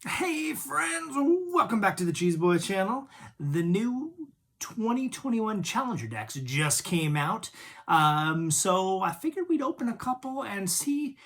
Hey friends, welcome back to the Cheeseboy channel. The new 2021 Challenger decks just came out, so I figured we'd open a couple and see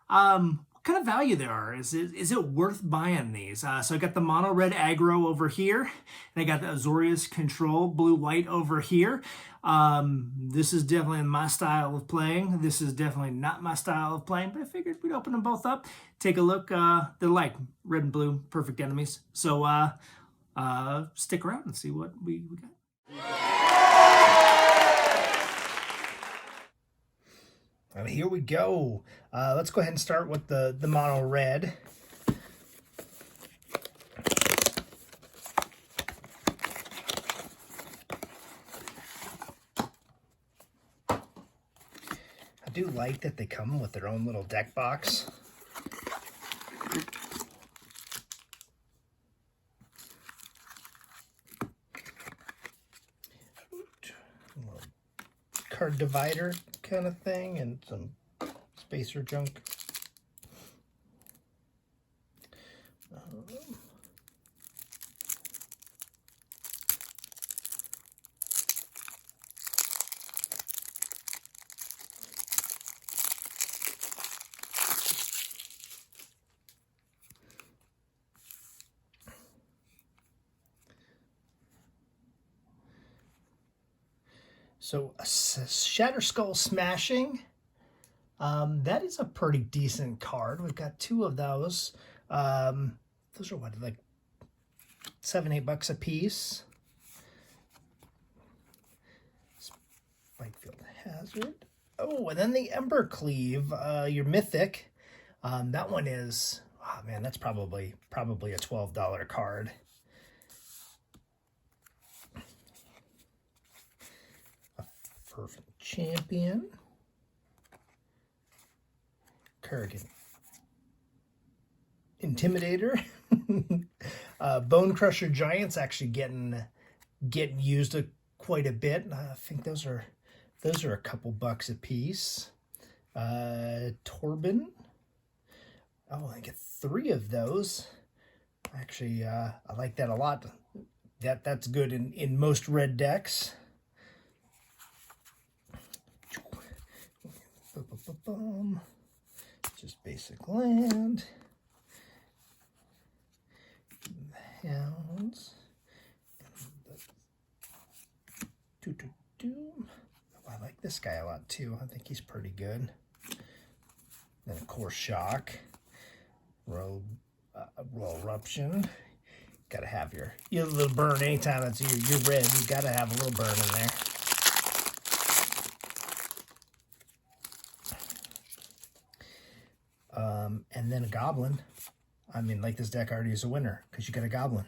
what kind of value there are. Is it worth buying these? So I got the MonoRed Aggro over here, and I got the Azorius Control Blue-White over here. This is definitely my style of playing. This is definitely not my style of playing, but I figured we'd open them both up, take a look. They're like red and blue, perfect enemies. So stick around and see what we got. And here we go. Let's go ahead and start with the mono red. I do like that they come with their own little deck box. Card divider kind of thing and some spacer junk. So Shatter Skull Smashing, that is a pretty decent card. We've got two of those. Those are what, like $7-8 a piece. Spikefield Hazard. Oh, and then the Embercleave, your Mythic. That one is, oh man, that's probably a $12 card. Fervent Champion, Kurgan Intimidator, Bone Crusher Giant's actually getting used quite a bit. I think those are a couple bucks a piece. Torben. Oh, I get 3 of those. Actually, I like that a lot. That's good in most red decks. Just basic land. The Hounds. Oh, I like this guy a lot too. I think he's pretty good. Then of course Shock. Royal Eruption. Gotta have your little burn anytime it's your red. You gotta have a little burn in there. And then a Goblin. I mean, like, this deck already is a winner because you got a Goblin.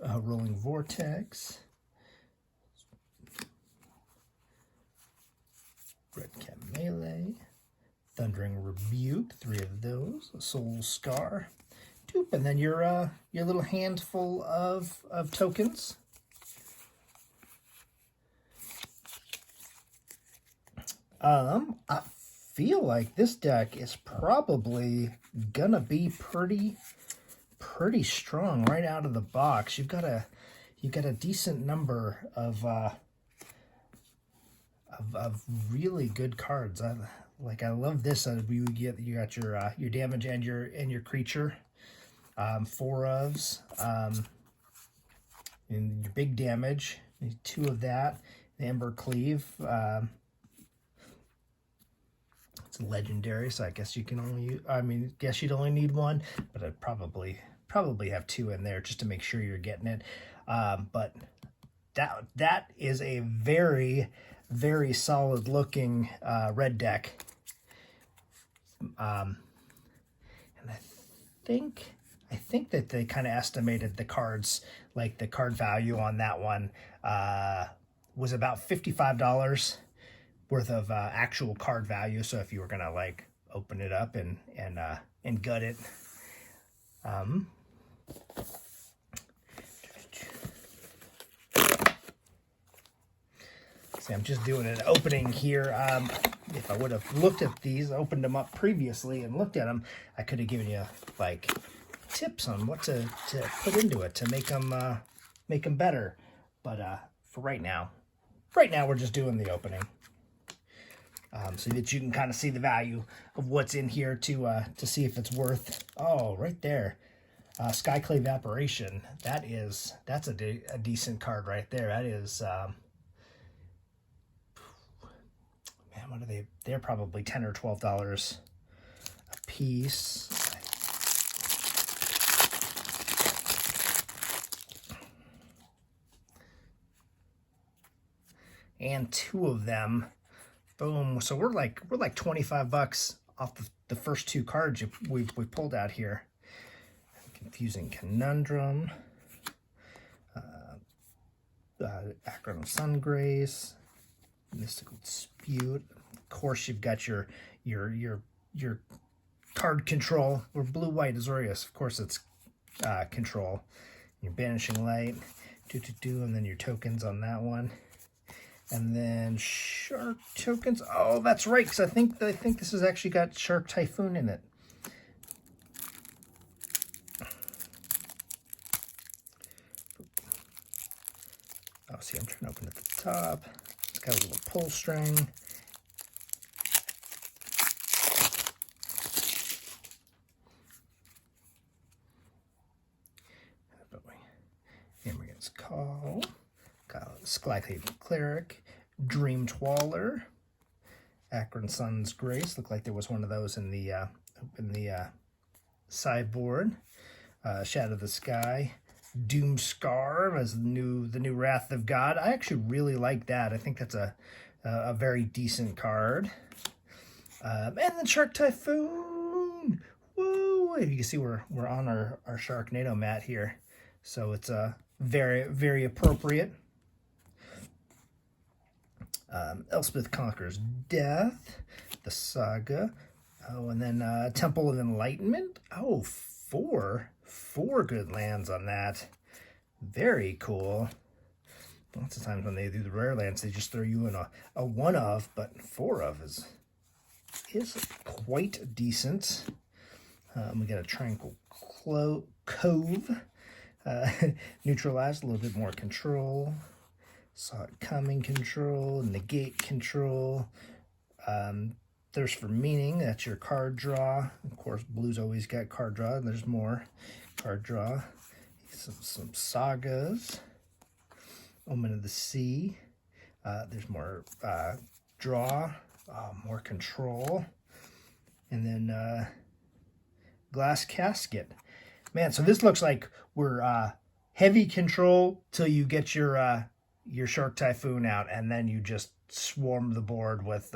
Rolling Vortex. Red Cat Melee. Thundering Rebuke, 3 of those. A Soul Scar. Doop, and then your little handful of tokens. I feel like this deck is probably gonna be pretty strong right out of the box. You've got a decent number of really good cards. I love this. You got your damage and your creature, 4 ofs, and your big damage, 2 of that. The Embercleave. It's legendary, so I guess you can only, guess you'd only need 1, but I'd probably have 2 in there just to make sure you're getting it. But that is a very solid looking red deck. And I think that they kind of estimated the cards, like the card value on that one was about $55 worth of actual card value. So if you were gonna like open it up and gut it, See, I'm just doing an opening here. If I would have looked at these, opened them up previously and looked at them, I could have given you like tips on what to put into it to make them better. But for right now we're just doing the opening, so that you can kind of see the value of what's in here to see if it's worth. Oh, right there, Skyclave Evaporation. That's a decent card right there. That is. Man, what are they? They're probably $10 or $12 a piece. And 2 of them. Boom. So we're like $25 off the first 2 cards we pulled out here. Confusing Conundrum. Acron Sungrace. Mystical Dispute. Of course, you've got your card control. Or blue-white Azorius. Of course, it's control. Your Banishing Light. 2/2, and then your tokens on that one. And then Shark tokens. Oh, that's right, because I think this has actually got Shark Typhoon in it. Oh, see, I'm trying to open at the top. It's got a little pull string. Immigrant's Call. Skyclave Cleric. Dream Twaller. Akron Sun's Grace. Looked like there was one of those in the sideboard. Shadow of the Sky. Doom Scar as the new Wrath of God. I actually really like that. I think that's a very decent card. And then Shark Typhoon. Woo! You can see we're on our Sharknado mat here, so it's very, very appropriate. Elspeth Conquers Death, the Saga. Oh, and then Temple of Enlightenment. Oh, four good lands on that. Very cool. Lots of times when they do the rare lands, they just throw you in a 1 of, but 4 of is quite decent. We got a Tranquil Cove. Neutralized, a little bit more control. Saw It Coming control. Negate control. Thirst for Meaning, that's your card draw. Of course, blue's always got card draw, and there's more card draw. Some sagas. Omen of the Sea. There's more draw, more control. And then Glass Casket. Man, so this looks like we're heavy control till you get your Shark Typhoon out, and then you just swarm the board with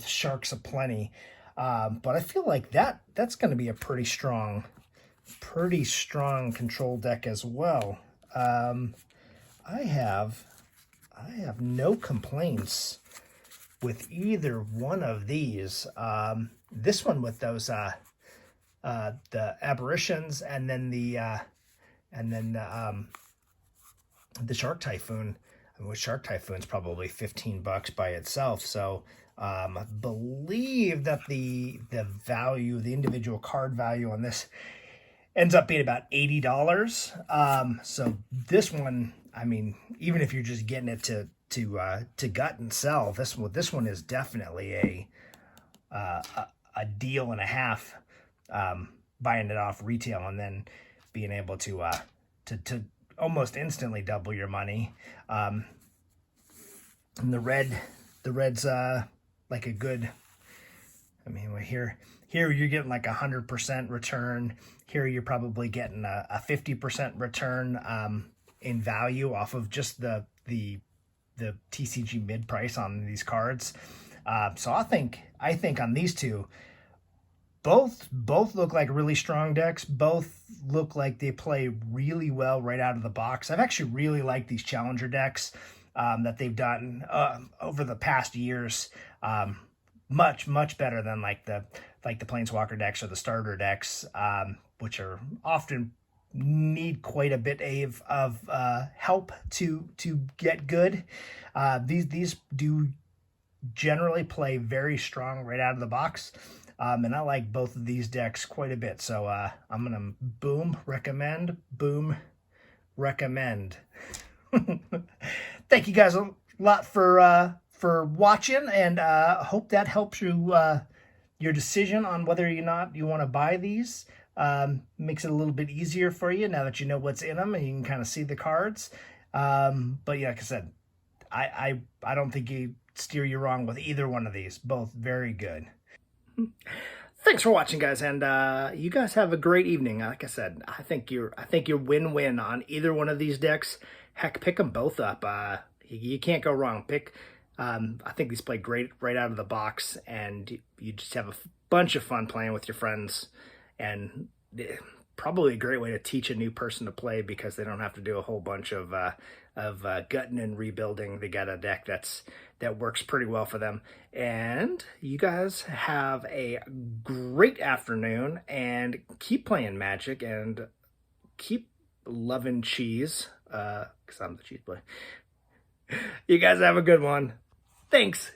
sharks aplenty. But I feel like that's going to be a pretty strong control deck as well. I have no complaints with either one of these. This one with those the aberrations, and then the Shark Typhoon. I mean, Shark Typhoon's probably $15 by itself. So I believe that the value, the individual card value on this ends up being about $80. So this one, I mean, even if you're just getting it to gut and sell, this one is definitely a deal and a half. Buying it off retail and then being able to almost instantly double your money. And the red's like a good. I mean, here you're getting like 100% return. Here you're probably getting a 50% return in value off of just the TCG mid price on these cards. So I think on these two, both look like really strong decks. Both look like they play really well right out of the box. I've actually really liked these challenger decks that they've done over the past years. Much better than like the Planeswalker decks or the starter decks, which are often need quite a bit of help to get good. These do generally play very strong right out of the box. And I like both of these decks quite a bit. So I'm going to boom, recommend, boom, recommend. Thank you guys a lot for watching, and hope that helps you your decision on whether or not you want to buy these. Makes it a little bit easier for you now that you know what's in them and you can kind of see the cards. But yeah, like I said, I don't think you steer you wrong with either one of these. Both very good. Thanks for watching, guys, and you guys have a great evening. Like I said, I think you're win-win on either one of these decks. Heck, pick them both up. You can't go wrong. I think these play great right out of the box, and you just have a bunch of fun playing with your friends, and probably a great way to teach a new person to play because they don't have to do a whole bunch of gutting and rebuilding. They got a deck that works pretty well for them. And you guys have a great afternoon, and keep playing Magic, and keep loving cheese, because I'm the cheese boy. You guys have a good one. Thanks.